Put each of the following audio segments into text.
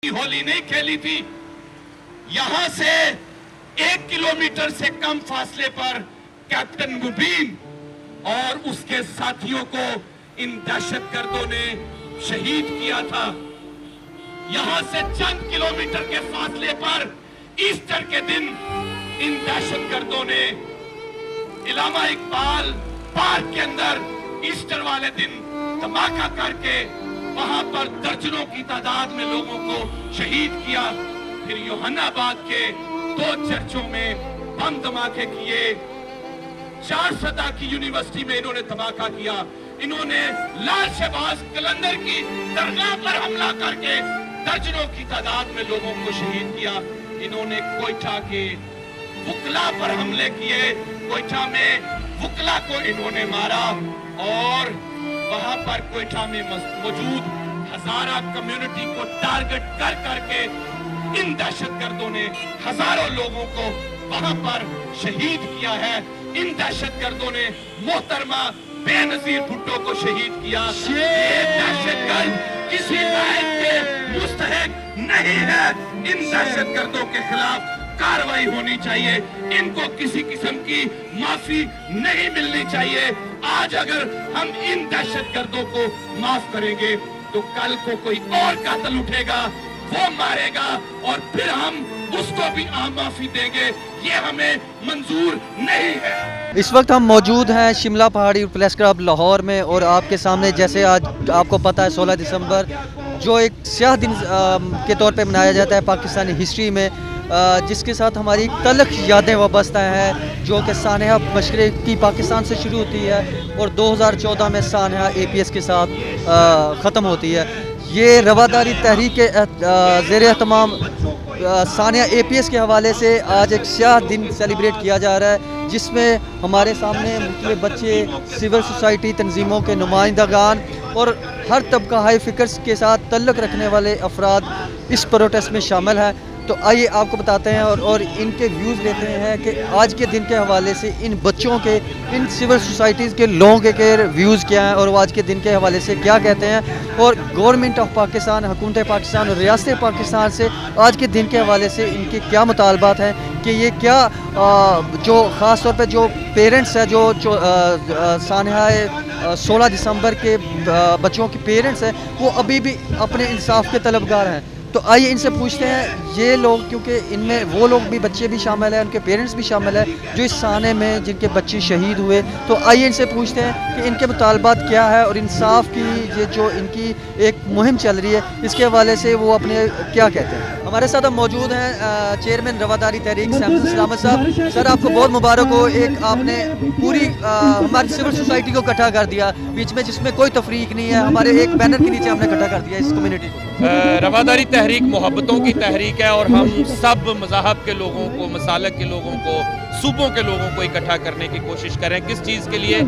होली नहीं खेली थी। यहां से 1 किलोमीटर से कम फासले पर कैप्टन मुबीन और उसके साथियों को इन दहशतगर्दों ने शहीद किया था। यहां से चंद किलोमीटर के फासले पर ईस्टर के दिन इन दहशतगर्दों ने इलामा इकबाल पार्क के अंदर ईस्टर वाले दिन धमाका करके वहां पर दर्जनों की तादाद में लोगों को शहीद किया। फिर योहानाबाद के 2 चर्चों में बम धमाके किए। 4 सदा की यूनिवर्सिटी में इन्होंने धमाका किया। इन्होंने लाल शहबाज कलंदर की दरगाह पर हमला करके दर्जनों की तादाद में लोगों को शहीद किया। इन्होंने कोयटा के वकला पर हमले किए। कोयटा में वकला को इन्होंने मारा और वहां पर कोयटा में मौजूद हजारा कम्युनिटी को टारगेट कर करके इन दहशतगर्दों ने हजारों लोगों को वहां पर शहीद किया है। इन दहशतगर्दों ने मोहतरमा बेनजीर भुट्टो को शहीद किया। ये दहशतगर्द किसी लायक के मुस्तहिक नहीं है। इन दहशतगर्दों के खिलाफ कार्रवाई होनी चाहिए। इनको किसी किस्म की माफी नहीं मिलनी चाहिए। आज अगर हम इन दहशतगर्दों को माफ करेंगे तो कल को कोई और कातिल उठेगा, वो मारेगा और फिर हम उसको भी माफी देंगे। ये हमें मंजूर नहीं है। इस वक्त हम मौजूद हैं शिमला पहाड़ी प्रेस क्लब लाहौर में और आपके सामने जैसे आज आपको पता है 16 दिसंबर जो एक स्याह दिन के तौर पे मनाया जाता है पाकिस्तानी हिस्ट्री में, जिसके साथ हमारी तलख यादें वाबस्ता हैं जो कि सानहा मशरक़ी पाकिस्तान से शुरू होती है और 2014 में सानहा APS के साथ ख़त्म होती है। ये रवादारी तहरीक के ज़ेर एहतमाम सानहा APS के हवाले से आज एक स्याह दिन सेलिब्रेट किया जा रहा है, जिसमें हमारे सामने मुख्तलिफ बच्चे, सिविल सोसाइटी तंजीमों के नुमाइंदगान और हर तबका हाई फिकर्स के साथ तल्लुक़ रखने वाले अफराद इस प्रोटेस्ट में शामिल हैं। तो आइए आपको बताते हैं और इनके व्यूज़ लेते हैं कि आज के दिन के हवाले से इन बच्चों के, इन सिविल सोसाइटीज़ के लोगों के व्यूज़ क्या हैं और वो आज के दिन के हवाले से क्या कहते हैं और गवर्नमेंट ऑफ पाकिस्तान, हुकूमत पाकिस्तान और रियासत पाकिस्तान से आज के दिन के हवाले से इनके क्या मुतालबात हैं कि ये क्या जो ख़ास तौर पे जो पेरेंट्स हैं जो सानहा 16 दिसंबर के बच्चों के पेरेंट्स हैं वो अभी भी अपने इंसाफ के तलबगार हैं। तो आइए इनसे पूछते हैं ये लोग, क्योंकि इनमें वो लोग भी, बच्चे भी शामिल हैं, उनके पेरेंट्स भी शामिल हैं जो इस साने में जिनके बच्चे शहीद हुए। तो आइए इनसे पूछते हैं कि इनके मुतालबात क्या है और इंसाफ की ये जो इनकी एक मुहिम चल रही है इसके हवाले से वो अपने क्या कहते हैं। हमारे साथ हम मौजूद हैं चेयरमैन रवादारी तहरीक सैमसन सलामत साहब। सर आपको बहुत मुबारक हो, एक आपने पूरी हमारी सिविल सोसाइटी को इकट्ठा कर दिया बीच में, जिसमें कोई तफरीक नहीं है, हमारे एक बैनर के नीचे हमने इकट्ठा कर दिया इस कम्युनिटी को। रवादारी तहरीक मोहब्बतों की तहरीक है और हम सब मज़हब के लोगों को, मसालक के लोगों को, सूबों के लोगों को इकट्ठा करने की कोशिश करें। किस चीज़ के लिए?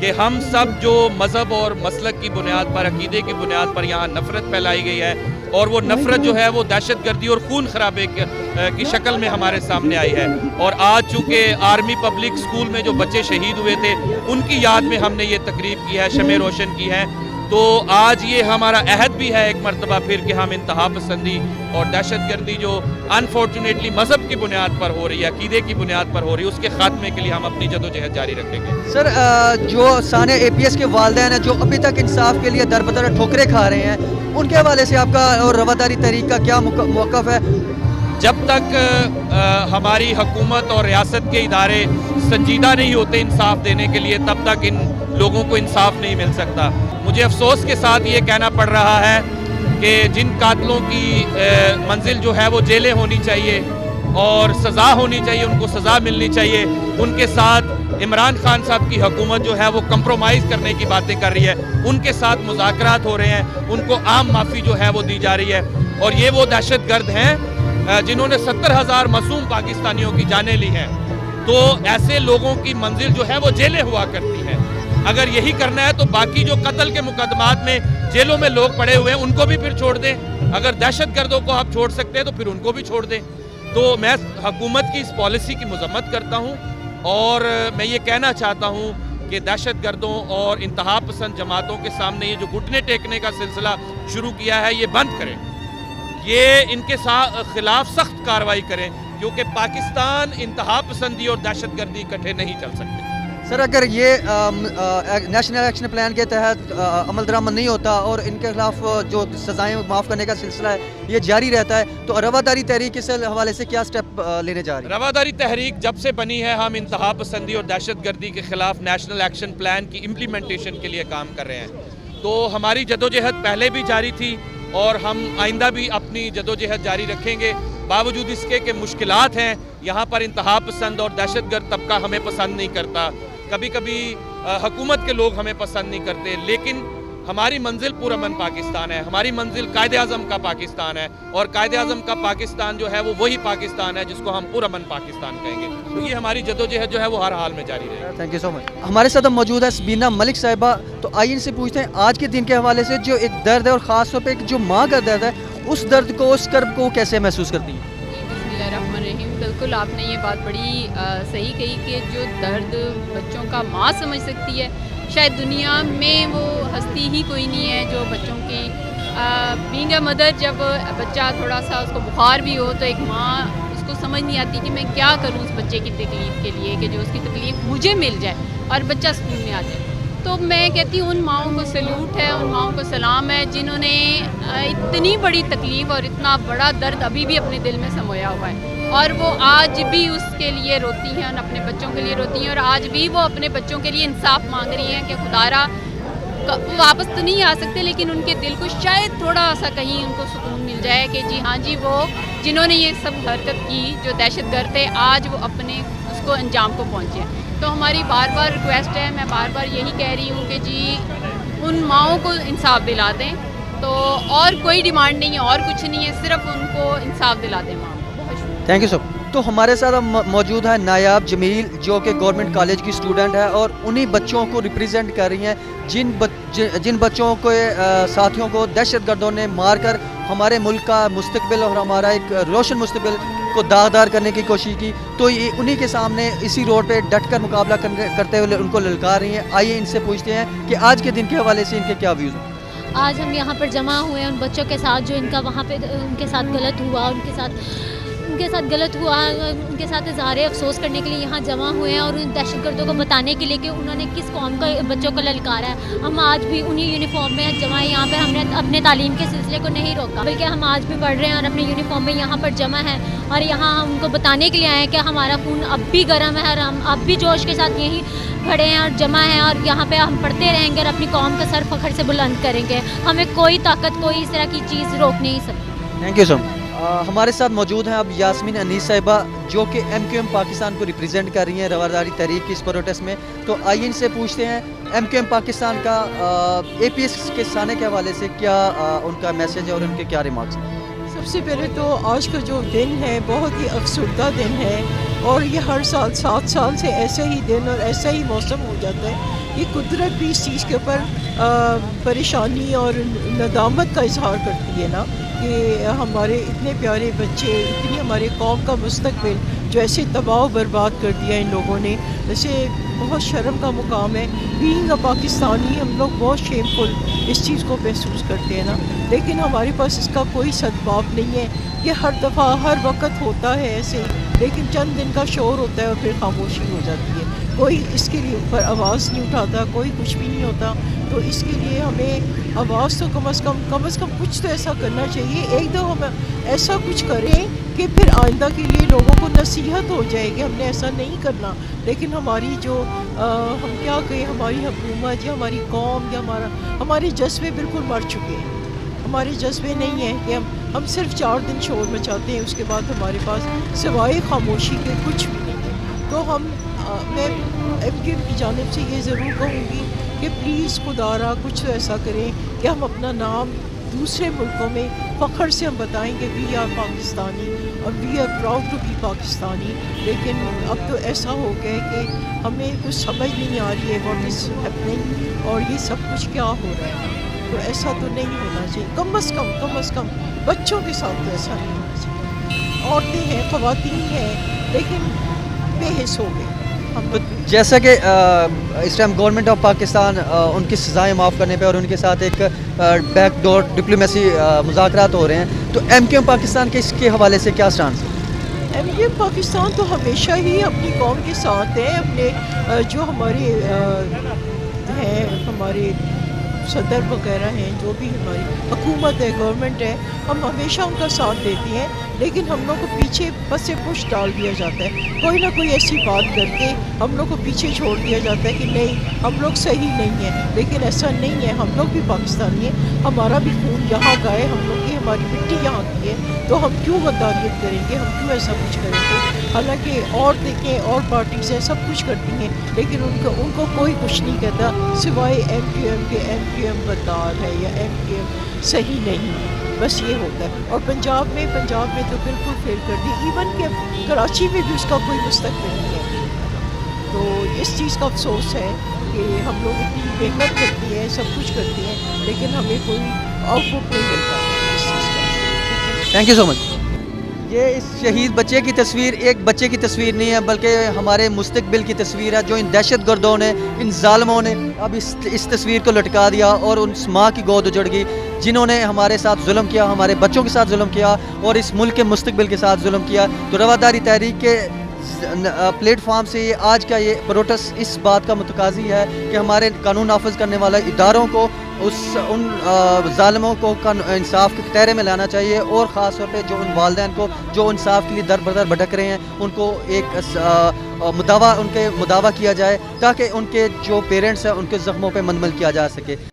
कि हम सब जो मज़हब और मसलक की बुनियाद पर, अकीदे की बुनियाद पर यहाँ नफ़रत फैलाई गई है और वो नफ़रत जो है वो दहशतगर्दी और खून खराबे की शक्ल में हमारे सामने आई है। और आज चूँकि आर्मी पब्लिक स्कूल में जो बच्चे शहीद हुए थे उनकी याद में हमने ये तकरीब की है, शमे रोशन की है। तो आज ये हमारा अहद भी है एक मरतबा फिर कि हम इंतहा पसंदी और दहशतगर्दी जो अनफॉर्चुनेटली मज़हब की बुनियाद पर हो रही है, अकीदे की बुनियाद पर हो रही है, उसके खात्मे के लिए हम अपनी जदोजहद जारी रखेंगे। सर जो सानहा APS के वालिदैन हैं जो अभी तक इंसाफ के लिए दर बदर ठोकरें खा रहे हैं, उनके हवाले से आपका और रवादारी तहरीक का क्या मौक़िफ़ है? जब तक हमारी हुकूमत और रियासत के इदारे संजीदा नहीं होते इंसाफ देने के लिए, तब तक इन लोगों को इंसाफ नहीं मिल सकता। मुझे अफसोस के साथ ये कहना पड़ रहा है कि जिन कातलों की मंजिल जो है वो जेलें होनी चाहिए और सज़ा होनी चाहिए, उनको सज़ा मिलनी चाहिए, उनके साथ इमरान खान साहब की हुकूमत जो है वो कंप्रोमाइज़ करने की बातें कर रही है, उनके साथ मुज़ाकरात हो रहे हैं, उनको आम माफ़ी जो है वो दी जा रही है। और ये वो दहशतगर्द हैं जिन्होंने 70,000 मासूम पाकिस्तानियों की जानें ली हैं। तो ऐसे लोगों की मंजिल जो है वो जेलें हुआ करती हैं। अगर यही करना है तो बाकी जो कत्ल के मुकदमात में जेलों में लोग पड़े हुए हैं उनको भी फिर छोड़ दें। अगर दहशतगर्दों को आप छोड़ सकते हैं तो फिर उनको भी छोड़ दें। तो मैं हुकूमत की इस पॉलिसी की मजम्मत करता हूँ और मैं ये कहना चाहता हूँ कि दहशतगर्दों और इंतहा पसंद जमातों के सामने ये जो घुटने टेकने का सिलसिला शुरू किया है ये बंद करें। یہ ان کے خلاف سخت کارروائی کریں، کیونکہ پاکستان انتہا پسندی اور دہشت گردی اکٹھے نہیں چل سکتے۔ سر اگر یہ نیشنل ایکشن پلان کے تحت عمل درآمد نہیں ہوتا اور ان کے خلاف جو سزائیں معاف کرنے کا سلسلہ ہے یہ جاری رہتا ہے، تو رواداری تحریک اس حوالے سے کیا سٹیپ لینے جا رہی ہے؟ رواداری تحریک جب سے بنی ہے ہم انتہا پسندی اور دہشت گردی کے خلاف نیشنل ایکشن پلان کی امپلیمنٹیشن کے لیے کام کر رہے ہیں، تو ہماری جدوجہد پہلے بھی جاری تھی اور ہم آئندہ بھی اپنی جدوجہد جاری رکھیں گے، باوجود اس کے کہ مشکلات ہیں۔ یہاں پر انتہا پسند اور دہشت گرد طبقہ ہمیں پسند نہیں کرتا، کبھی کبھی حکومت کے لوگ ہمیں پسند نہیں کرتے، لیکن ہماری منزل پرامن پاکستان ہے، ہماری منزل قائد اعظم کا پاکستان ہے، اور قائد اعظم کا پاکستان جو ہے وہ وہی پاکستان ہے جس کو ہم پرامن پاکستان کہیں گے۔ تو یہ ہماری جدوجہد جو ہے وہ ہر حال میں جاری رہے گی۔ تھینک یو سو مچ۔ ہمارے ساتھ اب موجود ہے سبینہ ملک صاحبہ، تو آئیے ان سے پوچھتے ہیں آج کے دن کے حوالے سے جو ایک درد ہے اور خاص طور پہ جو ماں کا درد ہے، اس درد کو، اس کرب کو کیسے محسوس کرتی ہیں؟ بسم اللہ الرحمن الرحیم۔ بالکل آپ نے یہ بات بڑی صحیح کہی کہ جو درد بچوں کا ماں سمجھ سکتی ہے، شاید دنیا میں وہ ہستی ہی کوئی نہیں ہے جو بچوں کی بینگ اے مدر، جب بچہ تھوڑا سا اس کو بخار بھی ہو تو ایک ماں اس کو سمجھ نہیں آتی کہ میں کیا کروں اس بچے کی تکلیف کے لیے، کہ جو اس کی تکلیف مجھے مل جائے اور بچہ سکون میں آ جائے۔ تو میں کہتی ہوں ان ماؤں کو سیلوٹ ہے، ان ماؤں کو سلام ہے جنہوں نے اتنی بڑی تکلیف اور اتنا بڑا درد ابھی بھی اپنے دل میں سمویا ہوا ہے، اور وہ آج بھی اس کے لیے روتی ہیں اور اپنے بچوں کے لیے روتی ہیں، اور آج بھی وہ اپنے بچوں کے لیے انصاف مانگ رہی ہیں کہ خدارا واپس تو نہیں آ سکتے لیکن ان کے دل کو شاید تھوڑا سا کہیں ان کو سکون مل جائے کہ جی ہاں جی وہ جنہوں نے یہ سب حرکت کی جو دہشت گرد تھے آج وہ اپنے اس کو انجام کو پہنچے۔ تو ہماری بار بار ریکویسٹ ہے، میں بار بار یہی کہہ رہی ہوں کہ جی ان ماؤں کو انصاف دلا دیں، تو اور کوئی ڈیمانڈ نہیں ہے اور کچھ نہیں ہے، صرف ان کو انصاف دلا دیں ماؤں کو۔ بہت شکریہ۔ Thank you sir. تو ہمارے ساتھ موجود ہے نایاب جمیل جو کہ گورنمنٹ کالج کی اسٹوڈنٹ ہے اور انہی بچوں کو ریپریزنٹ کر رہی ہیں جن بچوں کو ساتھیوں کو دہشت گردوں نے مار کر ہمارے ملک کا مستقبل اور ہمارا ایک روشن مستقبل کو داغدار کرنے کی کوشش کی، تو یہ انہی کے سامنے اسی روڈ پہ ڈٹ کر مقابلہ کرتے ہوئے ان کو للکار رہی ہیں۔ آئیے ان سے پوچھتے ہیں کہ آج کے دن کے حوالے سے ان کے کیا ویوز ہیں۔ آج ہم یہاں پر جمع ہوئے ہیں ان بچوں کے ساتھ جو ان کا وہاں پہ ان کے ساتھ غلط ہوا، ان کے ساتھ اظہار افسوس کرنے کے لیے یہاں جمع ہوئے ہیں، اور ان دہشت گردوں کو بتانے کے لیے کہ انہوں نے کس قوم کا بچوں کو للکارا ہے۔ ہم آج بھی انہی یونیفارم میں جمع ہیں یہاں پر، ہم نے اپنے تعلیم کے سلسلے کو نہیں روکا، بلکہ ہم آج بھی پڑھ رہے ہیں اور اپنے یونیفارم میں یہاں پر جمع ہیں، اور یہاں ہم ان کو بتانے کے لیے آئے ہیں کہ ہمارا خون اب بھی گرم ہے اور ہم اب بھی جوش کے ساتھ یہیں کھڑے ہیں اور جمع ہیں، اور یہاں پہ ہم پڑھتے رہیں گے اور اپنی قوم کا سر فخر سے بلند کریں گے۔ ہمیں کوئی طاقت، کوئی اس طرح کی چیز روک نہیں سکتی۔ Thank you sir. ہمارے ساتھ موجود ہیں اب یاسمین انیس صاحبہ جو کہ ایم کیو ایم پاکستان کو ریپرزینٹ کر رہی ہیں رواداری تحریک کی اس پروٹیسٹ میں، تو آئیے ان سے پوچھتے ہیں ایم کیو ایم پاکستان کا اے پی ایس کے سانے کے حوالے سے کیا ان کا میسج ہے اور ان کے کیا ریمارکس ہیں۔ سب سے پہلے تو آج کا جو دن ہے بہت ہی افسردہ دن ہے، اور یہ ہر سال 7 سال سے ایسا ہی دن اور ایسا ہی موسم ہو جاتا ہے۔ یہ قدرت بھی اس چیز کے اوپر پریشانی اور ندامت کا اظہار کرتی ہے نا، کہ ہمارے اتنے پیارے بچے، اتنی ہمارے قوم کا مستقبل جو ایسے تباہ و برباد کر دیا ان لوگوں نے، جیسے بہت شرم کا مقام ہے۔ بینگ اے پاکستانی ہم لوگ بہت شیمفل اس چیز کو محسوس کرتے ہیں نا، لیکن ہمارے پاس اس کا کوئی سدباب نہیں ہے۔ یہ ہر دفعہ ہر وقت ہوتا ہے ایسے ہی، لیکن چند دن کا شور ہوتا ہے اور پھر خاموشی ہو جاتی ہے، کوئی اس کے لیے اوپر آواز نہیں اٹھاتا، کوئی کچھ بھی نہیں ہوتا۔ تو اس کے لیے ہمیں آواز تو کم از کم کچھ تو ایسا کرنا چاہیے، ایک دو ہم ایسا کچھ کریں کہ پھر آئندہ کے لیے لوگوں کو نصیحت ہو جائے کہ ہم نے ایسا نہیں کرنا۔ لیکن ہماری جو ہم کیا کہیں، ہماری حکومت یا ہماری قوم یا ہمارے جذبے بالکل مر چکے ہیں۔ ہمارے جذبے نہیں ہیں کہ ہم صرف 4 دن شور مچاتے ہیں، اس کے بعد ہمارے پاس سوائے خاموشی کے کچھ بھی نہیں ہے۔ تو میں ایم کیو ایم کی جانب سے یہ ضرور کہوں گی کہ پلیز خدارا کچھ ایسا کریں کہ ہم اپنا نام دوسرے ملکوں میں فخر سے ہم بتائیں کہ وی آر پاکستانی اور we are proud to be Pakistani. لیکن اب تو ایسا ہو گیا ہے کہ ہمیں کچھ سمجھ نہیں آ رہی ہے واٹ از ہیپننگ، اور یہ سب کچھ کیا ہو رہا ہے۔ تو ایسا تو نہیں ہونا چاہیے، کم از کم بچوں کے ساتھ تو ایسا نہیں ہونا چاہیے۔ عورتیں ہیں، خواتین ہیں، لیکن بے حس ہو گئے، हम तो जैसा कि इस टाइम गवर्नमेंट ऑफ पाकिस्तान उनकी सज़ाएं माफ़ करने पे और उनके साथ एक बैकडोर डिप्लोमेसी मुज़ाकरात हो रहे हैं, तो MQM पाकिस्तान के इसके हवाले से क्या स्टांस है? MQM पाकिस्तान तो हमेशा ही अपनी कौम के साथ है। अपने जो हमारे हैं, हमारे सदर वगैरह हैं, जो भी हमारी हुकूमत है, गवर्नमेंट है, हम हमेशा उनका साथ देते हैं। लेकिन हम लोग को पीछे बस से पुश डाल दिया जाता है, कोई ना कोई ऐसी बात करके हम लोग को पीछे छोड़ दिया जाता है कि नहीं हम लोग सही नहीं हैं। लेकिन ऐसा नहीं है, हम लोग भी पाकिस्तानी हैं, हमारा भी खून यहाँ का है, हम लोग की हमारी मिट्टी यहाँ की है, तो हम क्यों गद्दारियत करेंगे, हम क्यों ऐसा कुछ करेंगे। हालांकि और देखें और पार्टीज़ हैं, सब कुछ करती हैं, लेकिन उनको कोई कुछ नहीं कहता सिवाय MQM के। MQM गद्दार है या MQM सही नहीं है, बस ये होता है। और पंजाब में तो बिल्कुल फेल कर दी, इवन कि कराची में भी उसका कोई मुस्तकबिल नहीं है। तो इस चीज़ का अफसोस है कि हम लोग इतनी मेहनत करती हैं, सब कुछ करती हैं, लेकिन हमें कोई आउटपुट नहीं मिलता है इस चीज़ का। Thank you so much. ये इस शहीद बच्चे की तस्वीर एक बच्चे की तस्वीर नहीं है, बल्कि हमारे मुस्तकबिल की तस्वीर है, जो इन दहशत गर्दों ने, इन ज़ालिमों ने अब इस तस्वीर को लटका दिया और उस माँ की गोद उजड़ गई जिन्होंने हमारे साथ जुल्म किया, हमारे बच्चों के साथ जुल्म किया और इस मुल्क के मुस्तकबिल के साथ जुल्म किया। तो रवादारी तहरीक के प्लेटफॉर्म से ये आज का ये प्रोटेस्ट इस बात का मुतकाज़ी है कि हमारे कानून नाफिज करने वाले इदारों को उन ज़ालिमों को इंसाफ के दायरे में लाना चाहिए, और ख़ास तौर पे जो उन वालिदैन को जो इंसाफ के लिए दर बदर भटक रहे हैं उनको एक मुदावा किया जाए, ताकि उनके जो पेरेंट्स हैं उनके ज़ख्मों पे मुंतमिल किया जा सके।